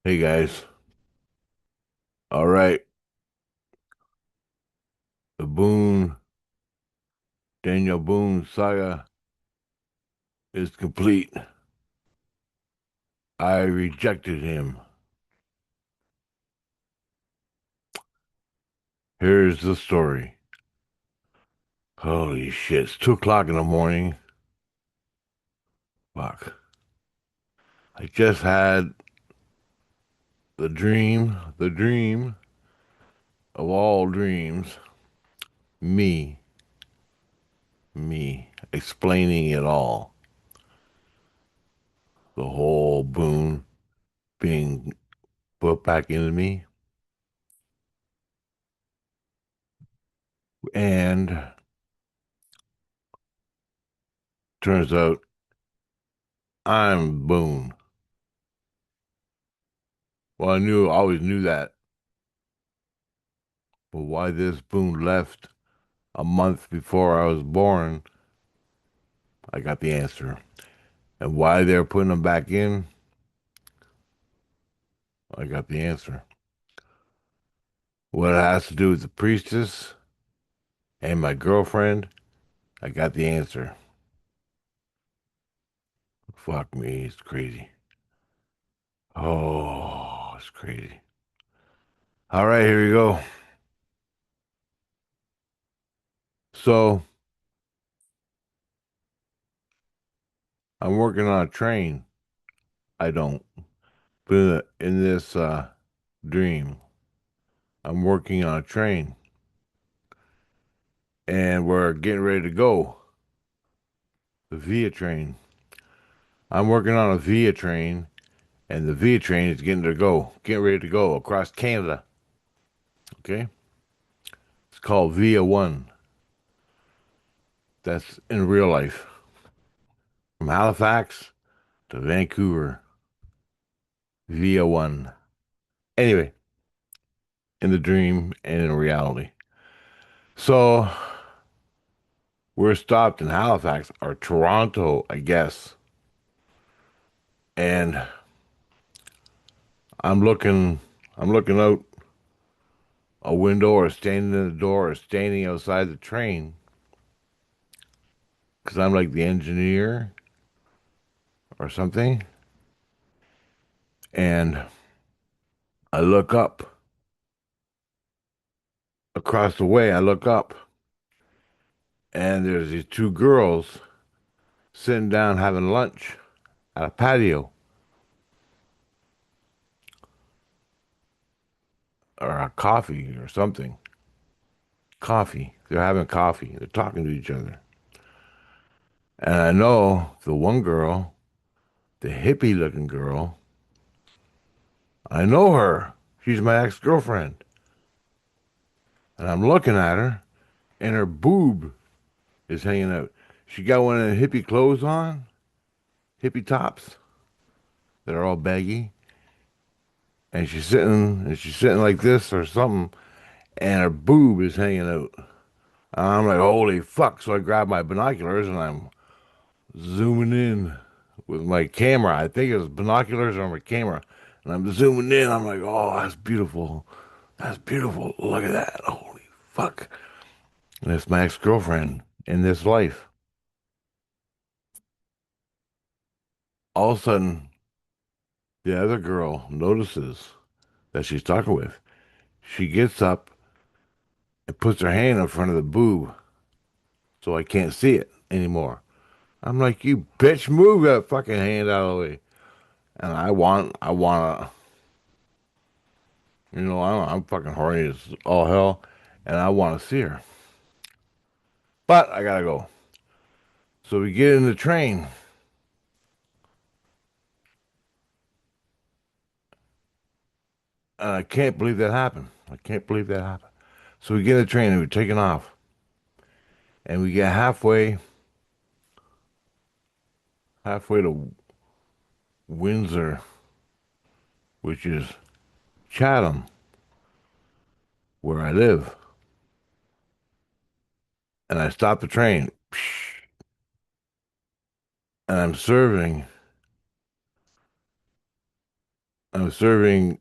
Hey guys. All right. The Daniel Boone saga is complete. I rejected him. Here's the story. Holy shit. It's 2 o'clock in the morning. Fuck. I just had the dream of all dreams. Me, me, explaining it all. The whole Boone being put back into me. And turns out I'm Boone. Well, always knew that. But why this Boone left a month before I was born, I got the answer. And why they're putting him back in, I got the answer. What it has to do with the priestess and my girlfriend, I got the answer. Fuck me, it's crazy. Oh, it's crazy. All right, here we go. So I'm working on a train. I don't. But in this dream, I'm working on a train and we're getting ready to go. The Via train. I'm working on a Via train, and the Via train is getting ready to go across Canada. Okay, it's called Via One. That's in real life, from Halifax to Vancouver. Via One. Anyway, in the dream and in reality. So we're stopped in Halifax or Toronto, I guess, and I'm looking, I'm looking out a window or standing in the door or standing outside the train because I'm like the engineer or something. And I look up across the way. I look up, and there's these two girls sitting down having lunch at a patio or a coffee or something. Coffee. They're having coffee. They're talking to each other. And I know the one girl, the hippie looking girl, I know her. She's my ex-girlfriend. And I'm looking at her, and her boob is hanging out. She got one of the hippie clothes on, hippie tops that are all baggy, and she's sitting like this or something, and her boob is hanging out. And I'm like, holy fuck! So I grab my binoculars and I'm zooming in with my camera. I think it was binoculars or my camera, and I'm zooming in. I'm like, oh, that's beautiful. That's beautiful. Look at that. Holy fuck! And it's my ex-girlfriend in this life. All of a sudden, the other girl notices that she's talking with. She gets up and puts her hand in front of the boob so I can't see it anymore. I'm like, you bitch, move that fucking hand out of the way. And I'm fucking horny as all hell, and I want to see her. But I gotta go. So we get in the train, and I can't believe that happened. I can't believe that happened. So we get in the train and we're taking off, and we get halfway to Windsor, which is Chatham, where I live. And I stop the train, and I'm serving I was serving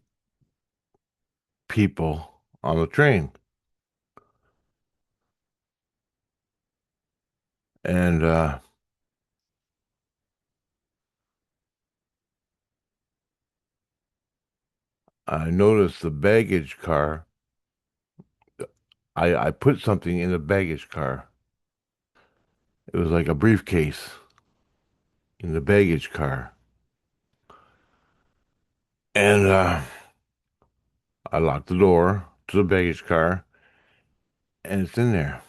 people on the train, and I noticed the baggage car. I put something in the baggage car. It was like a briefcase in the baggage car, and I locked the door to the baggage car, and it's in there.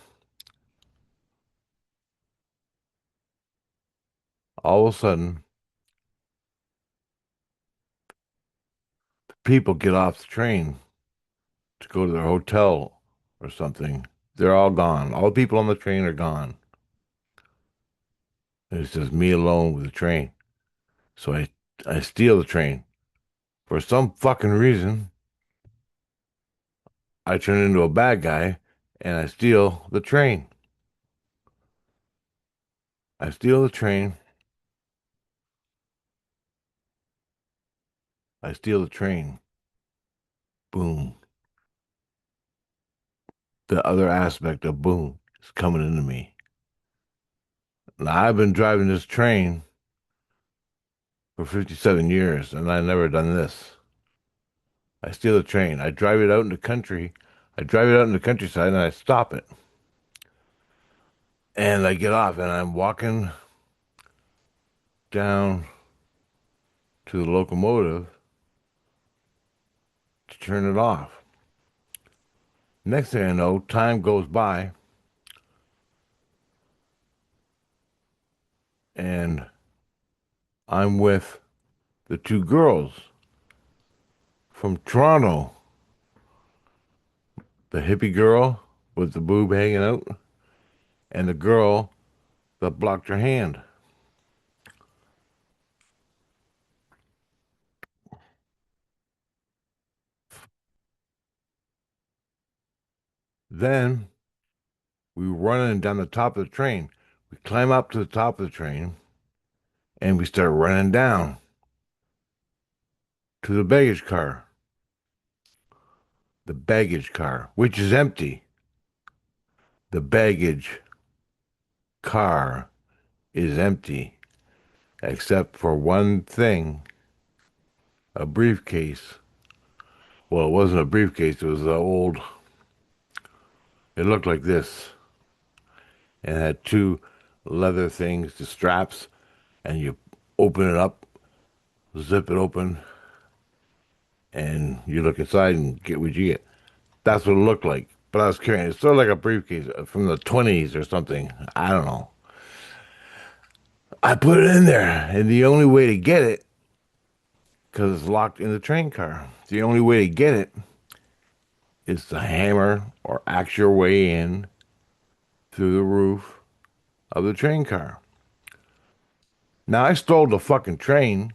All of a sudden, people get off the train to go to their hotel or something. They're all gone. All the people on the train are gone. And it's just me alone with the train. So I steal the train. For some fucking reason, I turn into a bad guy and I steal the train. I steal the train. I steal the train. Boom. The other aspect of Boone is coming into me. Now, I've been driving this train for 57 years and I've never done this. I steal the train. I drive it out in the country. I drive it out in the countryside and I stop it. And I get off and I'm walking down to the locomotive to turn it off. Next thing I know, time goes by and I'm with the two girls from Toronto. The hippie girl with the boob hanging out and the girl that blocked her hand. Then we were running down the top of the train. We climb up to the top of the train and we start running down to the baggage car. The baggage car, which is empty. The baggage car is empty, except for one thing, a briefcase. Well, it wasn't a briefcase, it was an old, it looked like this. And it had two leather things, the straps, and you open it up, zip it open, and you look inside and get what you get. That's what it looked like. But I was carrying it sort of like a briefcase from the 20s or something. I don't know. I put it in there, and the only way to get it, because it's locked in the train car, the only way to get it is to hammer or axe your way in through the roof of the train car. Now, I stole the fucking train.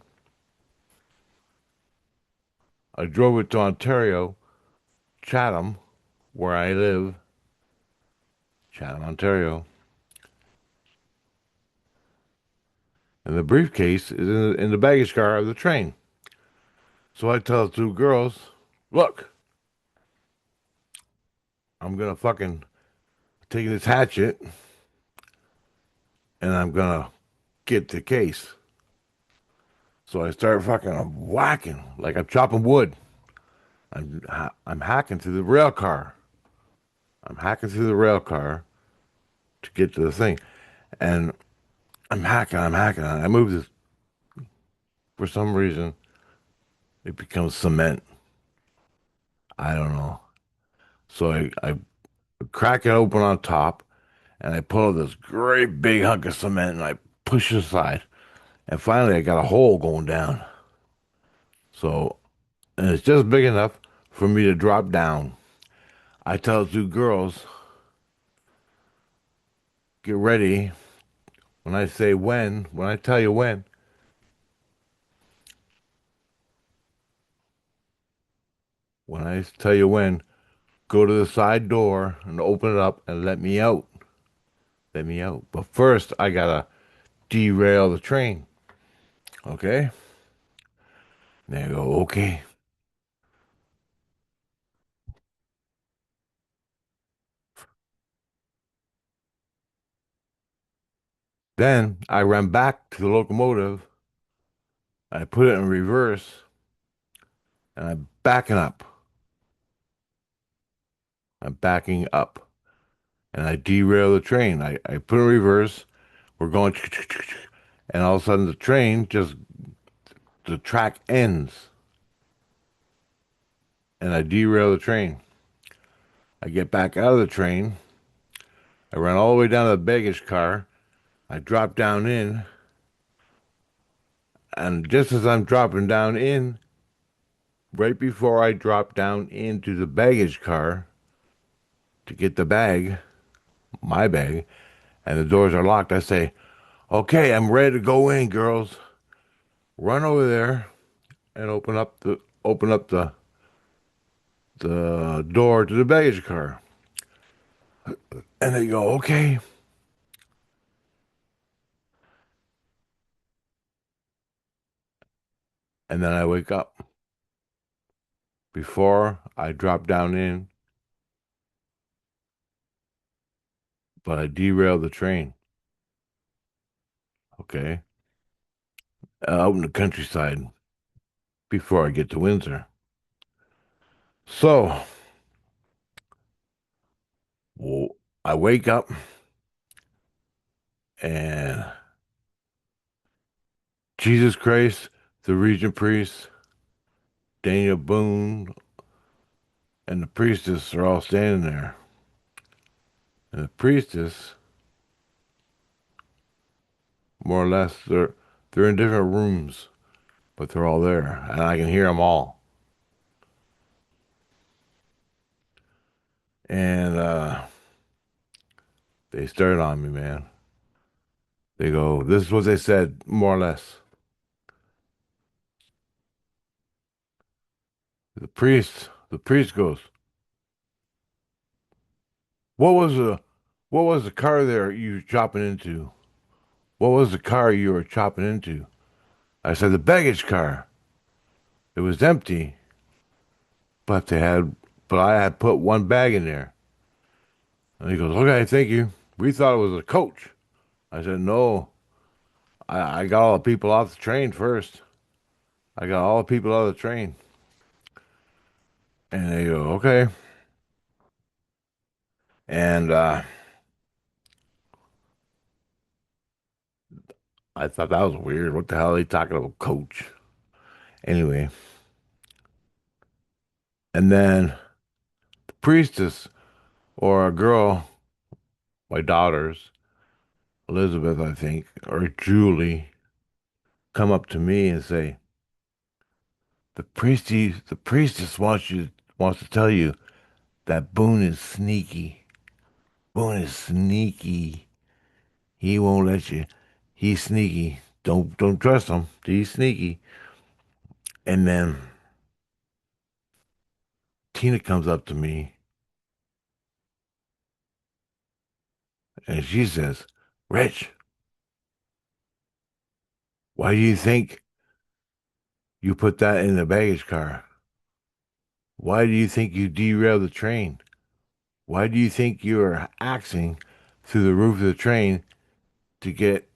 I drove it to Ontario, Chatham, where I live, Chatham, Ontario. And the briefcase is in the baggage car of the train. So I tell the two girls, look, I'm gonna fucking take this hatchet and I'm gonna get the case. So I start fucking whacking like I'm chopping wood. I'm hacking through the rail car. I'm hacking through the rail car to get to the thing. And I'm hacking. I move this for some reason. It becomes cement. I don't know. So I crack it open on top and I pull out this great big hunk of cement and I push it aside. And finally I got a hole going down. So, and it's just big enough for me to drop down. I tell the two girls, get ready. When I say when I tell you when I tell you when, go to the side door and open it up and let me out. Let me out. But first, I gotta derail the train. Okay? And I go, okay. Then I ran back to the locomotive. I put it in reverse and I'm backing up. I'm backing up. And I derail the train. I put it in reverse. We're going, and all of a sudden the train just, the track ends. And I derail the train. I get back out of the train. I run all the way down to the baggage car. I drop down in. And just as I'm dropping down in, right before I drop down into the baggage car to get the bag, my bag, and the doors are locked, I say, okay, I'm ready to go in, girls. Run over there and open up the door to the baggage car. And they go, okay. And then I wake up. Before I drop down in, but I derailed the train. Okay. Out in the countryside before I get to Windsor. So, well, I wake up and Jesus Christ, the Regent Priest, Daniel Boone, and the Priestess are all standing there. And the Priestess, more or less, they're in different rooms, but they're all there, and I can hear them all. And they started on me, man. They go, this is what they said, more or less. The priest goes, what was the, what was the car there you were chopping into? What was the car you were chopping into? I said, the baggage car. It was empty, but I had put one bag in there. And he goes, okay, thank you. We thought it was a coach. I said, no, I got all the people off the train first. I got all the people out of the train. And they go, okay. And I thought that was weird. What the hell are they talking about, coach? Anyway, and then the priestess or a girl, my daughters, Elizabeth, I think, or Julie, come up to me and say, the priestess wants to tell you that Boone is sneaky. Boone is sneaky. He won't let you. He's sneaky. Don't trust him. He's sneaky. And then Tina comes up to me and she says, Rich, why do you think you put that in the baggage car? Why do you think you derailed the train? Why do you think you are axing through the roof of the train to get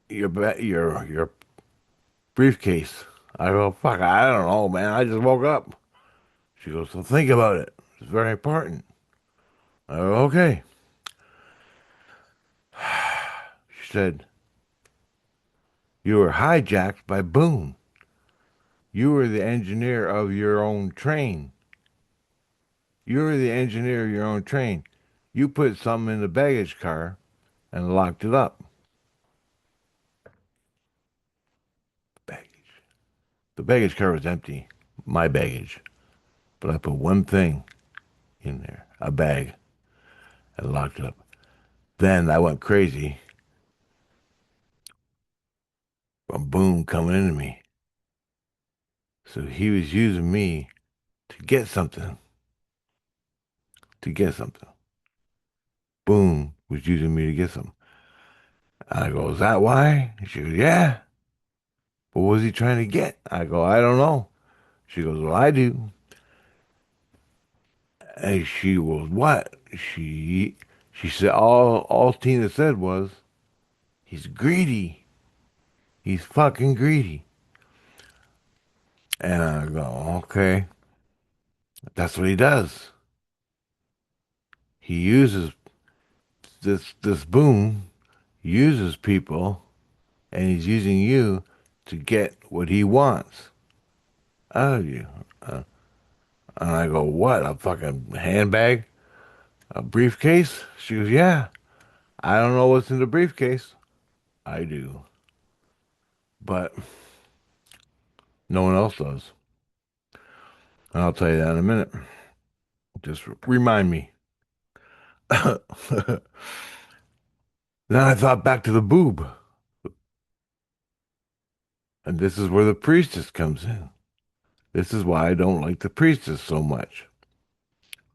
your briefcase? I go, fuck, I don't know, man. I just woke up. She goes, so think about it. It's very important. I go, okay. She said, you were hijacked by Boone. You were the engineer of your own train. You were the engineer of your own train. You put something in the baggage car and locked it up. Baggage. The baggage car was empty. My baggage. But I put one thing in there, a bag, and locked it up. Then I went crazy from Boone coming into me. So he was using me to get something, to get something. Boone was using me to get something. I go, is that why? She goes, yeah. What was he trying to get? I go, I don't know. She goes, well, I do. And she was what? She said all Tina said was, he's greedy. He's fucking greedy. And I go, okay, that's what he does. He uses this Boone uses people, and he's using you to get what he wants out of you. Uh, and I go, what? A fucking handbag? A briefcase? She goes, yeah. I don't know what's in the briefcase. I do, but no one else does. And I'll tell you that in a minute. Just remind me. Then I thought back to the boob, and this is where the priestess comes in. This is why I don't like the priestess so much.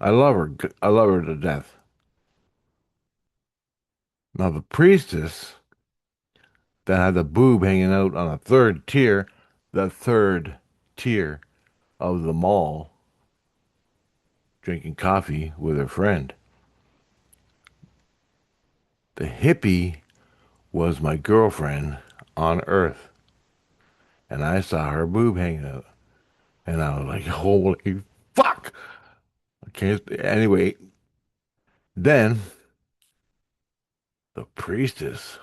I love her. I love her to death. Now the priestess that had the boob hanging out on the third tier of the mall, drinking coffee with her friend. The hippie was my girlfriend on Earth, and I saw her boob hanging out, and I was like, "Holy fuck!" I can't. Anyway, then the priestess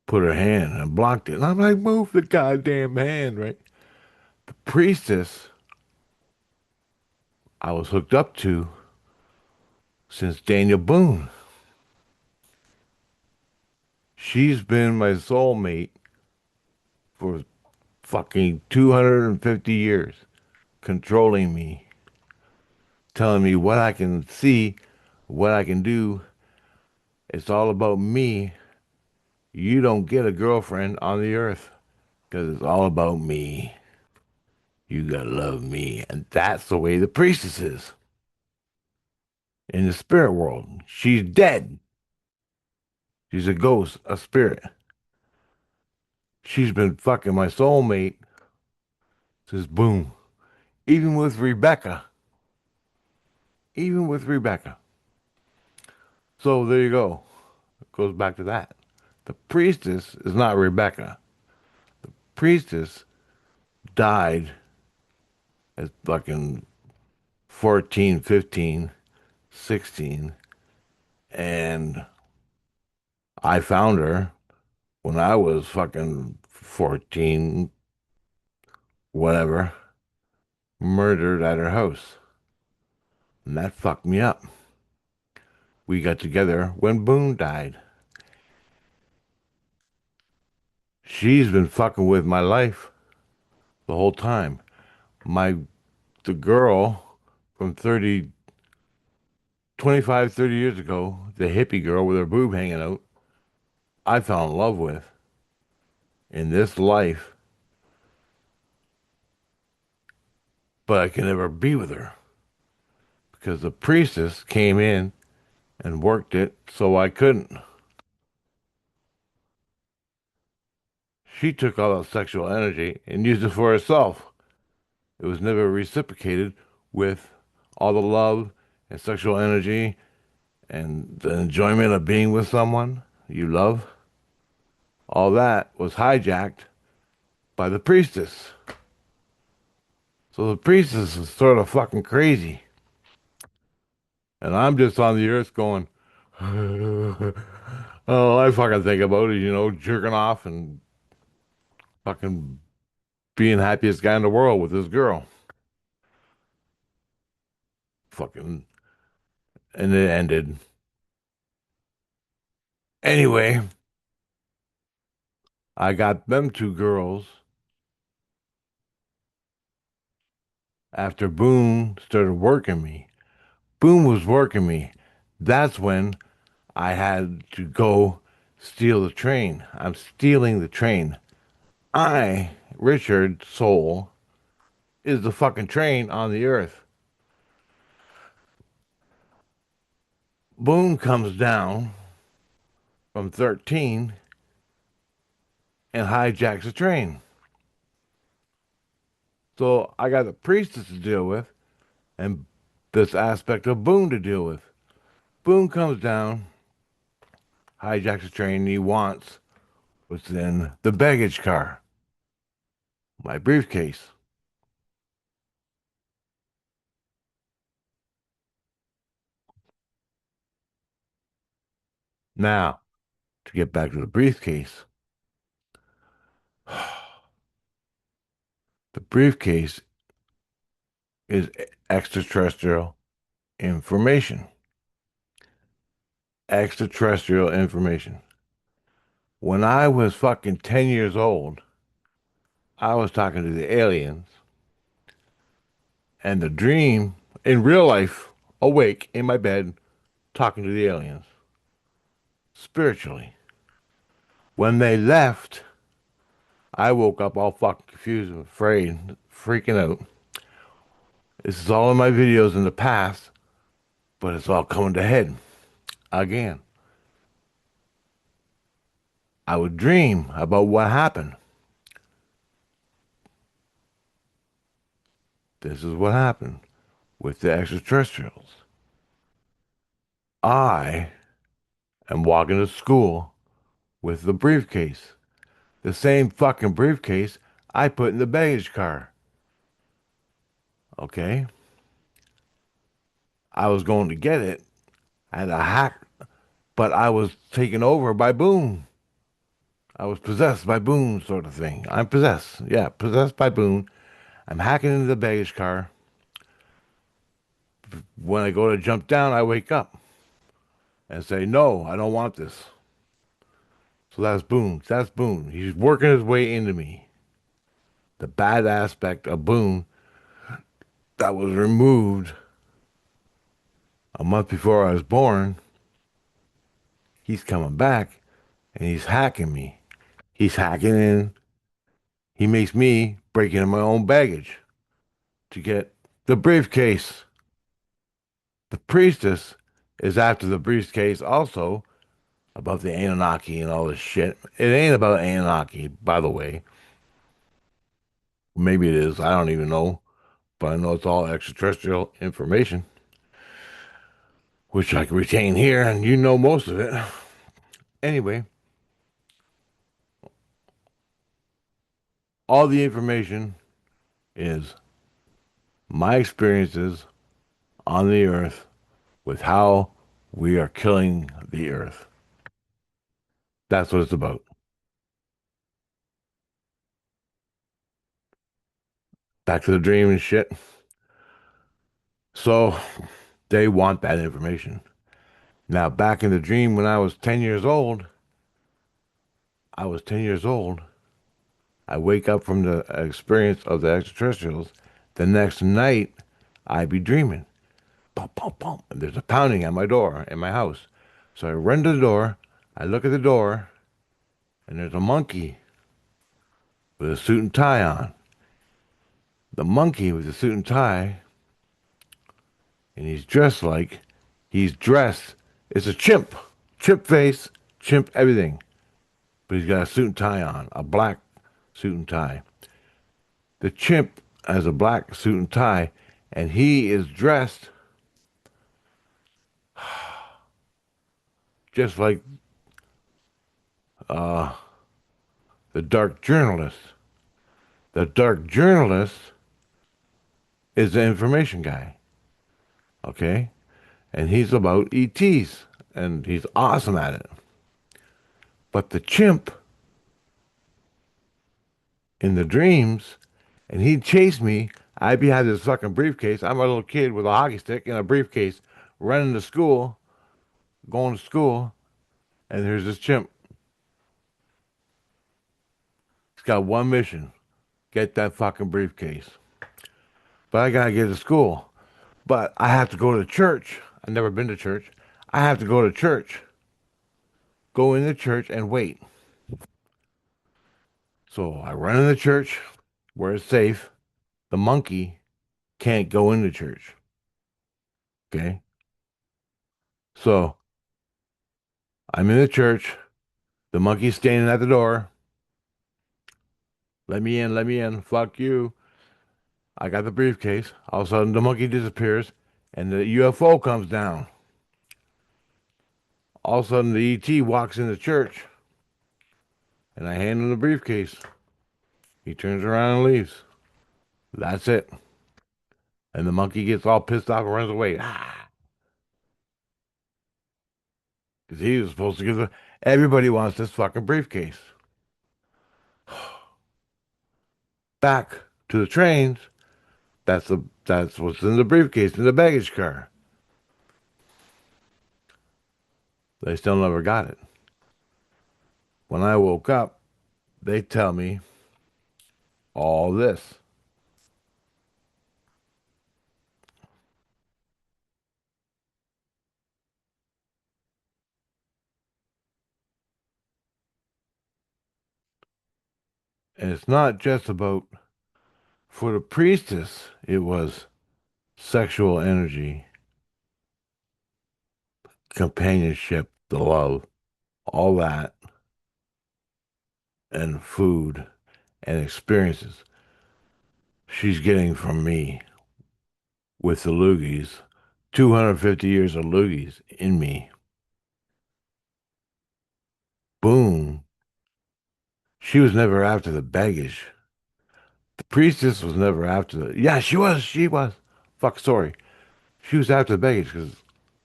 put her hand and blocked it, and I'm like, "Move the goddamn hand, right?" The priestess I was hooked up to since Daniel Boone. She's been my soulmate for fucking 250 years, controlling me, telling me what I can see, what I can do. It's all about me. You don't get a girlfriend on the earth because it's all about me. You gotta love me. And that's the way the priestess is in the spirit world. She's dead. She's a ghost, a spirit. She's been fucking my soulmate since Boom. Even with Rebecca. Even with Rebecca. So there you go. It goes back to that. The priestess is not Rebecca. Priestess died at fucking 14, 15, 16, and I found her when I was fucking 14, whatever, murdered at her house. And that fucked me up. We got together when Boone died. She's been fucking with my life the whole time. My the girl from 25, 30 years ago, the hippie girl with her boob hanging out, I fell in love with in this life, but I can never be with her because the priestess came in and worked it so I couldn't. She took all that sexual energy and used it for herself. It was never reciprocated with all the love and sexual energy and the enjoyment of being with someone you love. All that was hijacked by the priestess. So the priestess is sort of fucking crazy. And I'm just on the earth going, oh, I fucking think about it, jerking off and fucking being happiest guy in the world with this girl. Fucking, and it ended. Anyway, I got them two girls after Boone started working me. Boone was working me. That's when I had to go steal the train. I'm stealing the train. I, Richard Soul, is the fucking train on the earth. Boone comes down from 13 and hijacks the train. So I got the priestess to deal with and this aspect of Boone to deal with. Boone comes down, hijacks the train, and he wants what's in the baggage car, my briefcase. Now, to get back to the briefcase, the briefcase is extraterrestrial information. Extraterrestrial information. When I was fucking 10 years old, I was talking to the aliens and the dream in real life, awake in my bed, talking to the aliens spiritually. When they left, I woke up all fucking confused and afraid, freaking out. This is all in my videos in the past, but it's all coming to head again. I would dream about what happened. This is what happened with the extraterrestrials. I am walking to school with the briefcase. The same fucking briefcase I put in the baggage car. Okay? I was going to get it and a hack, but I was taken over by Boone. I was possessed by Boone, sort of thing. I'm possessed. Yeah, possessed by Boone. I'm hacking into the baggage car. When I go to jump down, I wake up and say, no, I don't want this. So that's Boone. That's Boone. He's working his way into me. The bad aspect of Boone that was removed a month before I was born, he's coming back and he's hacking me. He's hacking in. He makes me break into my own baggage to get the briefcase. The priestess is after the briefcase also about the Anunnaki and all this shit. It ain't about Anunnaki, by the way. Maybe it is. I don't even know. But I know it's all extraterrestrial information, which I can retain here, and you know most of it. Anyway, all the information is my experiences on the earth with how we are killing the earth. That's what it's about. Back to the dream and shit. So they want that information. Now, back in the dream when I was 10 years old, I was 10 years old. I wake up from the experience of the extraterrestrials. The next night, I be dreaming. Pump, pump, pump. And there's a pounding at my door in my house. So I run to the door. I look at the door, and there's a monkey with a suit and tie on. The monkey with the suit and tie, and he's dressed. It's a chimp. Chimp face, chimp everything. But he's got a suit and tie on, a black suit and tie. The chimp has a black suit and tie, and he is dressed just like uh, the dark journalist. The dark journalist is the information guy, okay? And he's about ETs, and he's awesome at it. But the chimp in the dreams, and he'd chase me. I'd be had this fucking briefcase. I'm a little kid with a hockey stick and a briefcase, running to school, going to school, and there's this chimp. He's got one mission: get that fucking briefcase. But I gotta get to school. But I have to go to church. I've never been to church. I have to go to church. Go in the church and wait. So I run in the church where it's safe. The monkey can't go into church. Okay. So I'm in the church. The monkey's standing at the door. Let me in, let me in. Fuck you. I got the briefcase. All of a sudden, the monkey disappears, and the UFO comes down. All of a sudden, the ET walks in the church, and I hand him the briefcase. He turns around and leaves. That's it. And the monkey gets all pissed off and runs away. Ah, because he was supposed to give the. Everybody wants this fucking briefcase. Back to the trains. That's what's in the briefcase in the baggage car. They still never got it. When I woke up, they tell me all this. And it's not just about for the priestess, it was sexual energy, companionship, the love, all that, and food and experiences she's getting from me with the loogies. 250 years of loogies in me. Boone, she was never after the baggage. The priestess was never after the. Yeah, she was. She was. Fuck, sorry. She was after the baggage because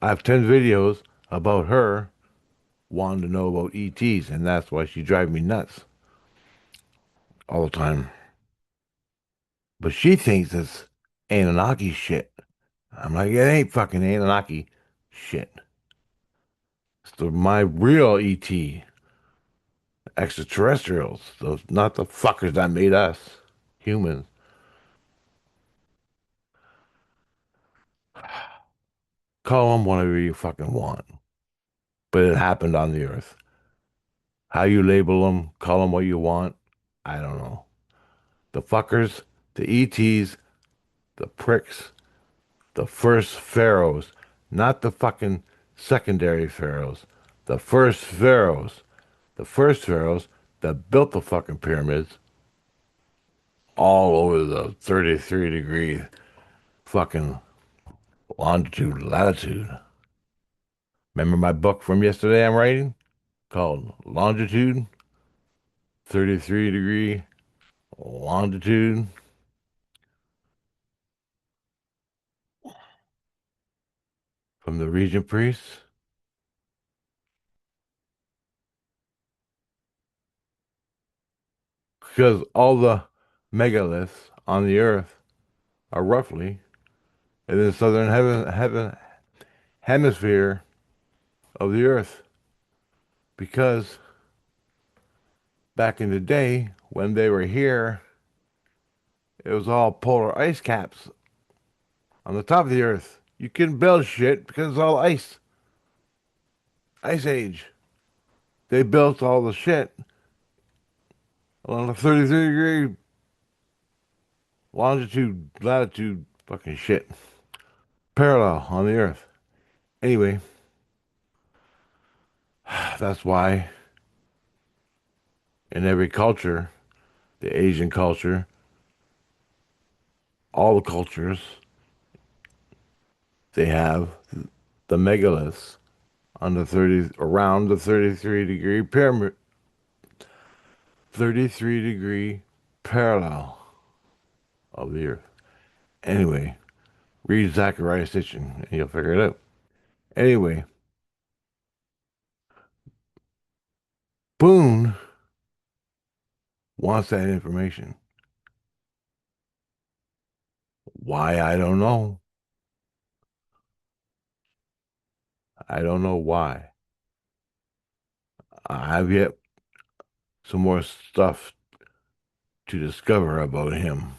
I have 10 videos about her wanting to know about ETs, and that's why she drives me nuts all the time. But she thinks it's Anunnaki shit. I'm like, it ain't fucking Anunnaki shit. My real ET, extraterrestrials, those not the fuckers that made us humans. Call them whatever you fucking want, but it happened on the earth. How you label them, call them what you want, I don't know. The fuckers, the ETs, the pricks, the first pharaohs, not the fucking secondary pharaohs, the first pharaohs, the first pharaohs that built the fucking pyramids all over the 33-degree fucking longitude, latitude. Remember my book from yesterday I'm writing called Longitude, 33-degree longitude from the Regent Priests? Because all the megaliths on the earth are roughly in the southern hemisphere of the earth. Because back in the day when they were here, it was all polar ice caps on the top of the earth. You couldn't build shit because it's all ice. Ice age. They built all the shit on the 33-degree longitude, latitude, fucking shit. Parallel on the earth. Anyway, that's why in every culture, the Asian culture, all the cultures, they have the megaliths on the 30 around the 33-degree pyramid, 33-degree parallel of the earth. Anyway, read Zachariah Sitchin and you'll figure it out. Anyway, Boone wants that information. Why? I don't know. I don't know why. I have yet some more stuff to discover about him.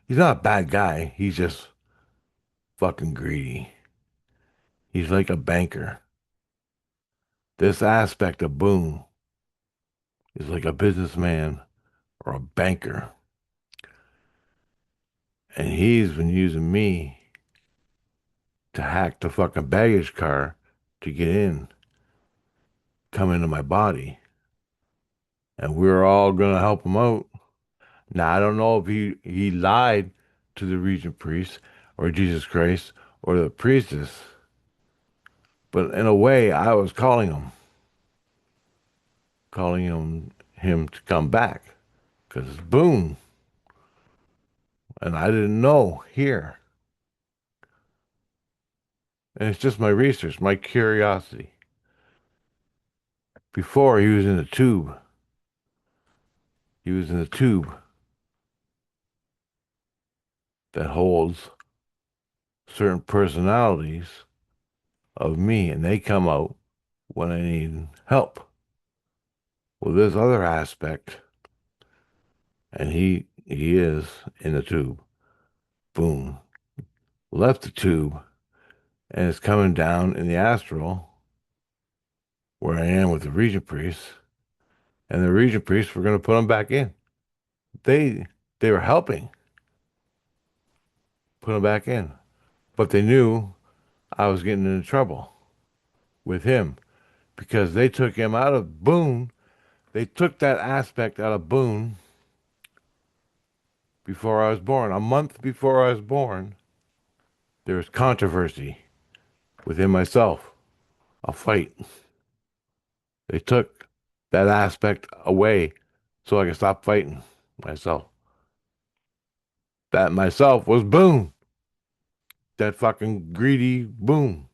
He's not a bad guy. He's just fucking greedy. He's like a banker. This aspect of Boone is like a businessman or a banker. And he's been using me to hack the fucking baggage car to get in, come into my body. And we're all gonna help him out. Now I don't know if he lied to the regent priest or Jesus Christ or the priestess, but in a way, I was calling him to come back because it's Boone, and I didn't know here. And it's just my research, my curiosity. Before he was in the tube, he was in the tube that holds certain personalities of me, and they come out when I need help. Well, this other aspect, and he is in the tube. Boom. Left the tube and is coming down in the astral where I am with the regent priests, and the regent priests were going to put him back in. They they were helping put him back in, but they knew I was getting into trouble with him because they took him out of Boone. They took that aspect out of Boone before I was born. A month before I was born, there was controversy within myself, a fight. They took that aspect away so I could stop fighting myself. That myself was Boone, that fucking greedy Boone.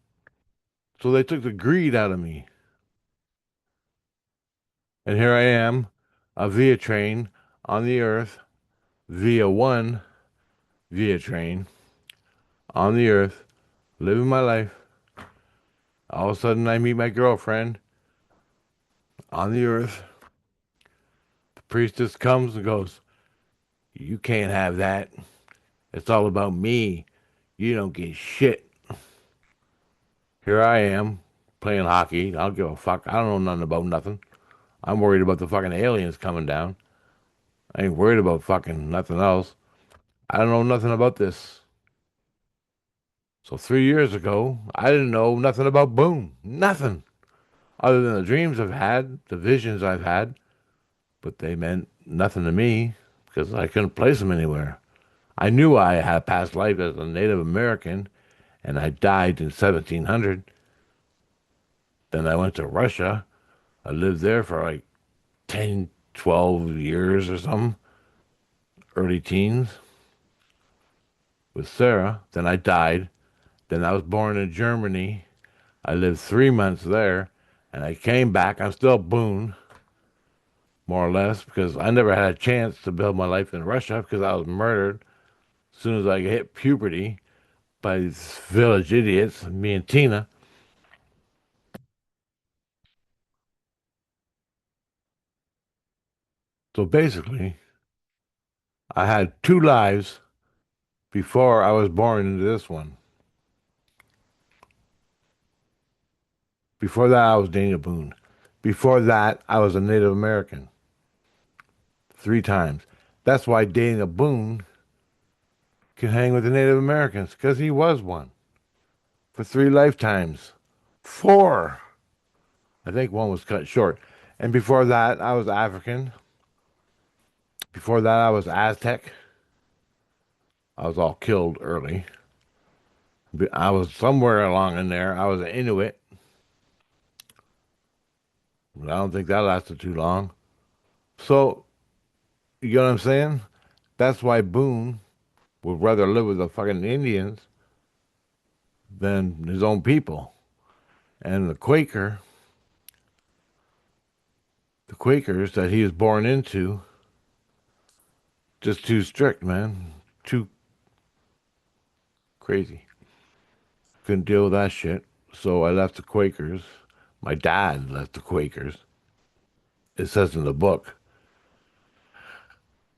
So they took the greed out of me. And here I am, a via train on the earth, via one via train on the earth, living my life. All of a sudden, I meet my girlfriend on the earth. The priestess comes and goes, "You can't have that. It's all about me. You don't get shit." Here I am playing hockey. I don't give a fuck. I don't know nothing about nothing. I'm worried about the fucking aliens coming down. I ain't worried about fucking nothing else. I don't know nothing about this. So 3 years ago, I didn't know nothing about Boone. Nothing. Other than the dreams I've had, the visions I've had. But they meant nothing to me because I couldn't place them anywhere. I knew I had a past life as a Native American and I died in 1700. Then I went to Russia. I lived there for like 10, 12 years or something, early teens with Sarah. Then I died. Then I was born in Germany. I lived 3 months there and I came back. I'm still Boone, more or less, because I never had a chance to build my life in Russia because I was murdered as soon as I hit puberty by these village idiots, me and Tina. So basically, I had two lives before I was born into this one. Before that, I was Daniel Boone. Before that, I was a Native American 3 times. That's why Daniel Boone can hang with the Native Americans, because he was one for 3 lifetimes. Four. I think one was cut short. And before that, I was African. Before that, I was Aztec. I was all killed early. I was somewhere along in there. I was an Inuit, but I don't think that lasted too long. So, you know what I'm saying? That's why Boone would rather live with the fucking Indians than his own people. And the Quakers that he was born into, just too strict, man. Too crazy. Couldn't deal with that shit. So I left the Quakers. My dad left the Quakers. It says in the book.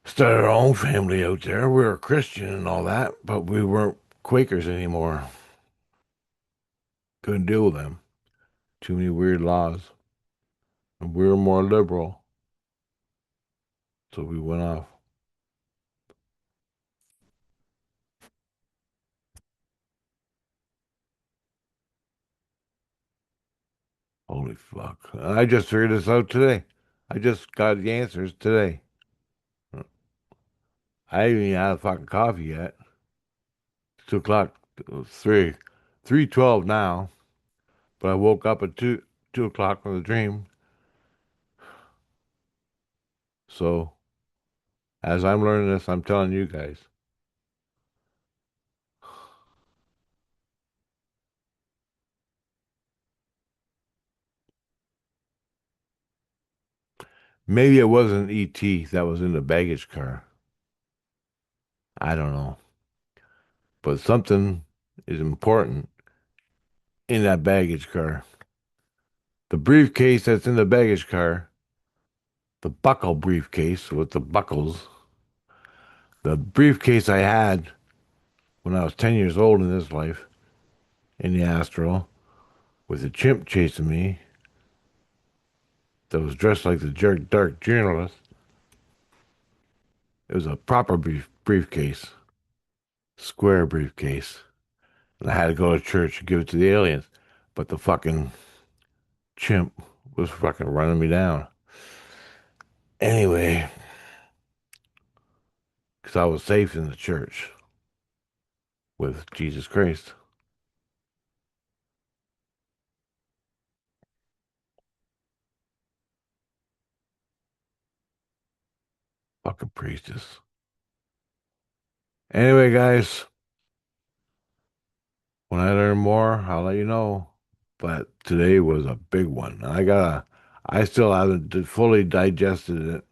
Started our own family out there. We were Christian and all that, but we weren't Quakers anymore. Couldn't deal with them. Too many weird laws. And we were more liberal, so we went off. Holy fuck. I just figured this out today. I just got the answers today. I haven't even had a fucking coffee yet. 2 o'clock, 3:12 now. But I woke up at 2 o'clock from the dream. So as I'm learning this, I'm telling you guys. Maybe it wasn't ET that was in the baggage car. I don't know. But something is important in that baggage car. The briefcase that's in the baggage car, the buckle briefcase with the buckles, the briefcase I had when I was 10 years old in this life, in the astral, with a chimp chasing me that was dressed like the jerk dark journalist. It was a proper briefcase, square briefcase. And I had to go to church and give it to the aliens. But the fucking chimp was fucking running me down. Anyway, because I was safe in the church with Jesus Christ. Fucking priestess. Anyway, guys, when I learn more, I'll let you know. But today was a big one. I still haven't fully digested it.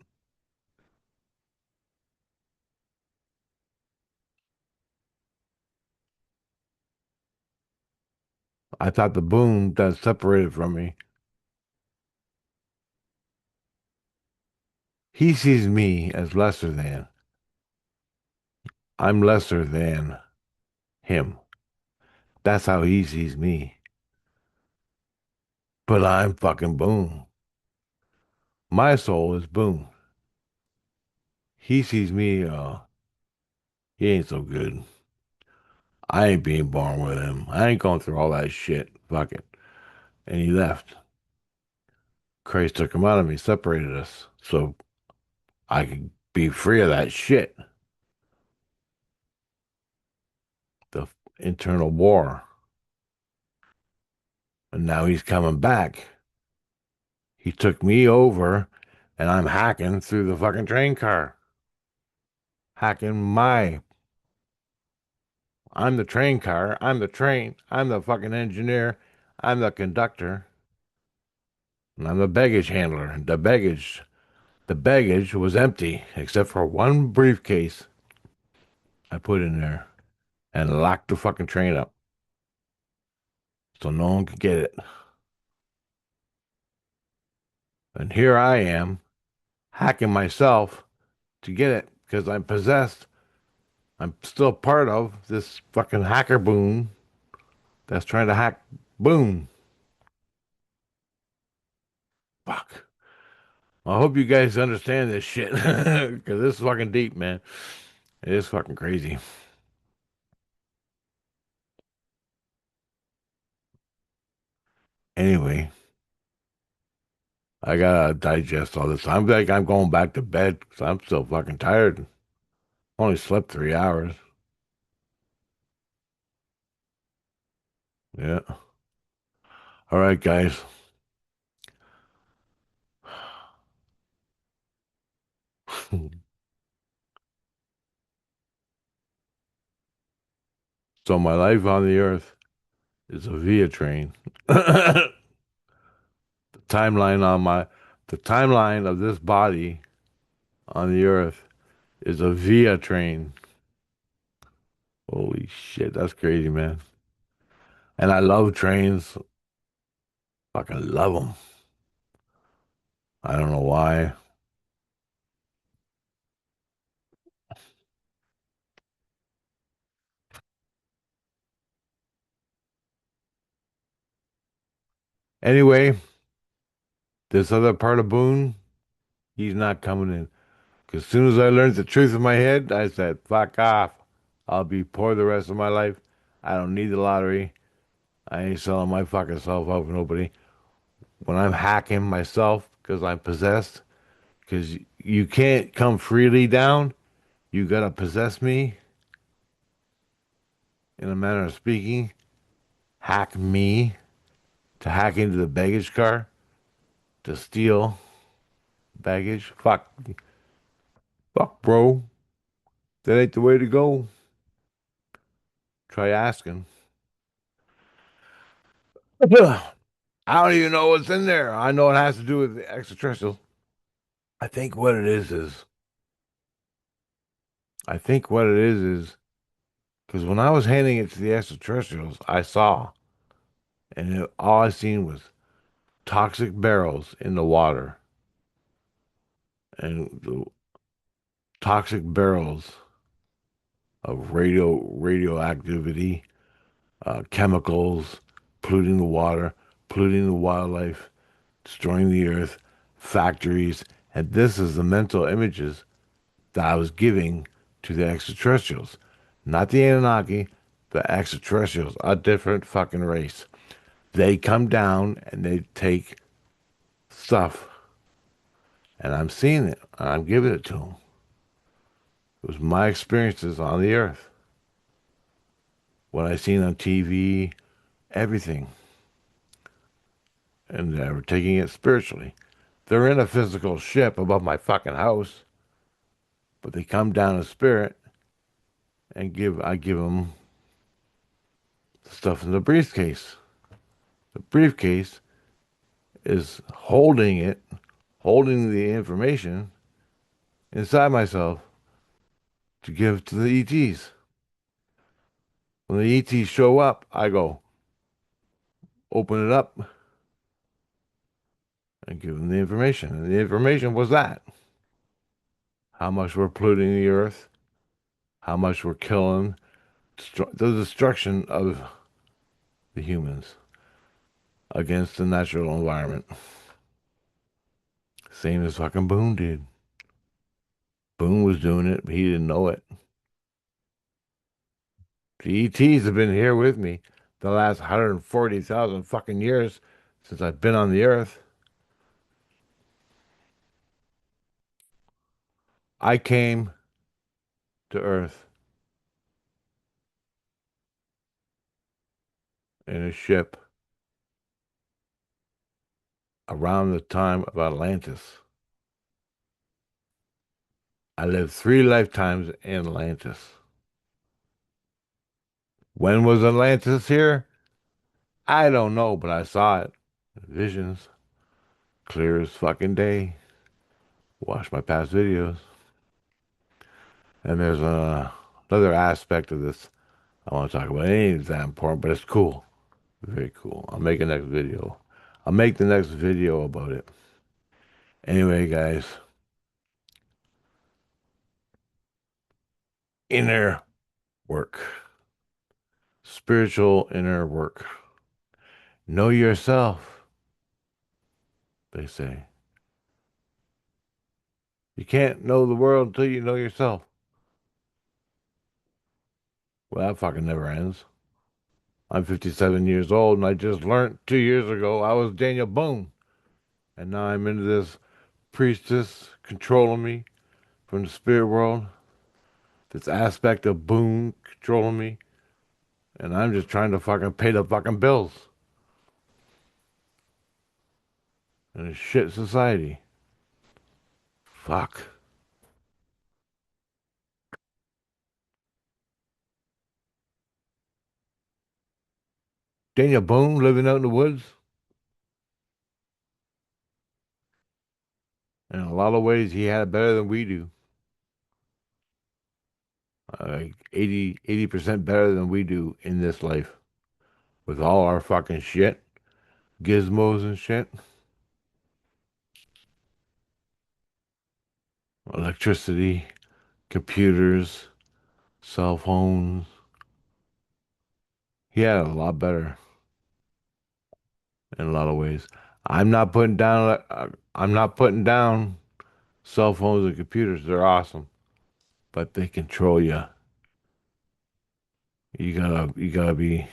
I thought the Boone that separated from me, he sees me as lesser than. I'm lesser than him. That's how he sees me. But I'm fucking Boone. My soul is Boone. He sees me, he ain't so good. I ain't being born with him. I ain't going through all that shit. Fuck it. And he left. Christ took him out of me, separated us. So I could be free of that shit. The internal war. And now he's coming back. He took me over and I'm hacking through the fucking train car. Hacking my. I'm the train car. I'm the train. I'm the fucking engineer. I'm the conductor. And I'm the baggage handler. The baggage was empty except for one briefcase I put in there and locked the fucking train up so no one could get it. And here I am hacking myself to get it because I'm possessed. I'm still part of this fucking hacker Boone that's trying to hack Boone. Fuck. I hope you guys understand this shit because this is fucking deep, man. It is fucking crazy. Anyway, I gotta digest all this. I'm like, I'm going back to bed because I'm still fucking tired. Only slept 3 hours. Yeah. All right, guys. So my life on the earth is a via train. the timeline on my the timeline of this body on the earth is a via train. Holy shit, that's crazy, man. And I love trains. Fucking love them. I don't know why. Anyway, this other part of Boone, he's not coming in. Because as soon as I learned the truth in my head, I said, fuck off. I'll be poor the rest of my life. I don't need the lottery. I ain't selling my fucking self out for nobody. When I'm hacking myself because I'm possessed, because you can't come freely down, you gotta possess me. in a manner of speaking, hack me to hack into the baggage car to steal baggage. Fuck, bro. That ain't the way to go. Try asking. I don't even know what's in there. I know it has to do with the extraterrestrials. I think what it I think what it is because when I was handing it to the extraterrestrials, I saw, all I seen was toxic barrels in the water, and the toxic barrels of radioactivity, chemicals, polluting the water, polluting the wildlife, destroying the earth, factories, and this is the mental images that I was giving to the extraterrestrials. Not the Anunnaki, the extraterrestrials, a different fucking race. They come down and they take stuff, and I'm seeing it, and I'm giving it to them. It was my experiences on the earth, what I seen on TV, everything, and they were taking it spiritually. They're in a physical ship above my fucking house, but they come down in spirit and I give them stuff in the briefcase. The briefcase is holding the information inside myself to give to the ETs. When the ETs show up, I go open it up and give them the information. And the information was that how much we're polluting the earth, how much we're killing, the destruction of the humans against the natural environment. Same as fucking Boone did. Boone was doing it, but he didn't know it. The ETs have been here with me the last 140,000 fucking years since I've been on the earth. I came to earth in a ship around the time of Atlantis. I lived 3 lifetimes in Atlantis. When was Atlantis here? I don't know, but I saw it. Visions, clear as fucking day. Watch my past videos. And there's another aspect of this I want to talk about. It ain't that important, but it's cool. Very cool. I'll make a next video. I'll make the next video about it. Anyway, guys, inner work, spiritual inner work. Know yourself, they say. You can't know the world until you know yourself. Well, that fucking never ends. I'm 57 years old, and I just learned 2 years ago I was Daniel Boone. And now I'm into this priestess controlling me from the spirit world, this aspect of Boone controlling me, and I'm just trying to fucking pay the fucking bills in a shit society. Fuck. Daniel Boone living out in the woods. In a lot of ways, he had it better than we do. Like 80% better than we do in this life. With all our fucking shit, gizmos and shit, electricity, computers, cell phones. He had it a lot better in a lot of ways. I'm not putting down cell phones and computers. They're awesome, but they control you. You gotta be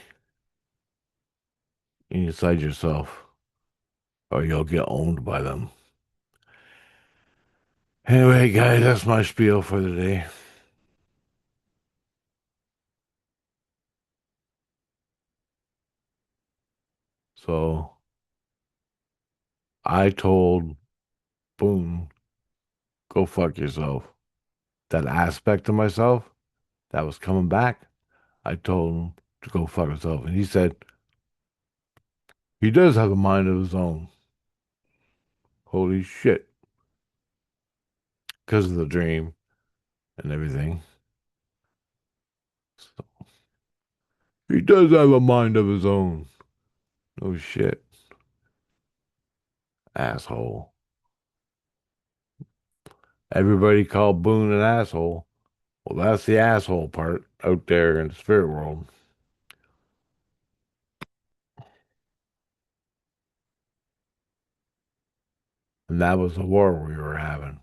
inside yourself, or you'll get owned by them. Anyway, guys, that's my spiel for the day. So I told Boone, go fuck yourself. That aspect of myself that was coming back, I told him to go fuck himself. And he said, he does have a mind of his own. Holy shit. Because of the dream and everything. So, he does have a mind of his own. No shit. Asshole. Everybody called Boone an asshole. Well, that's the asshole part out there in the spirit world. And that was the war we were having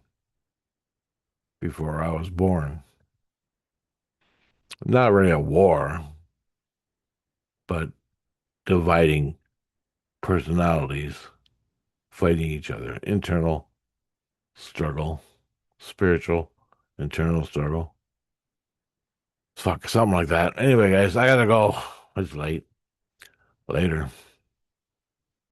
before I was born. Not really a war, but dividing personalities, fighting each other, internal struggle, spiritual, internal struggle. Fuck, something like that. Anyway, guys, I gotta go. It's late. Later.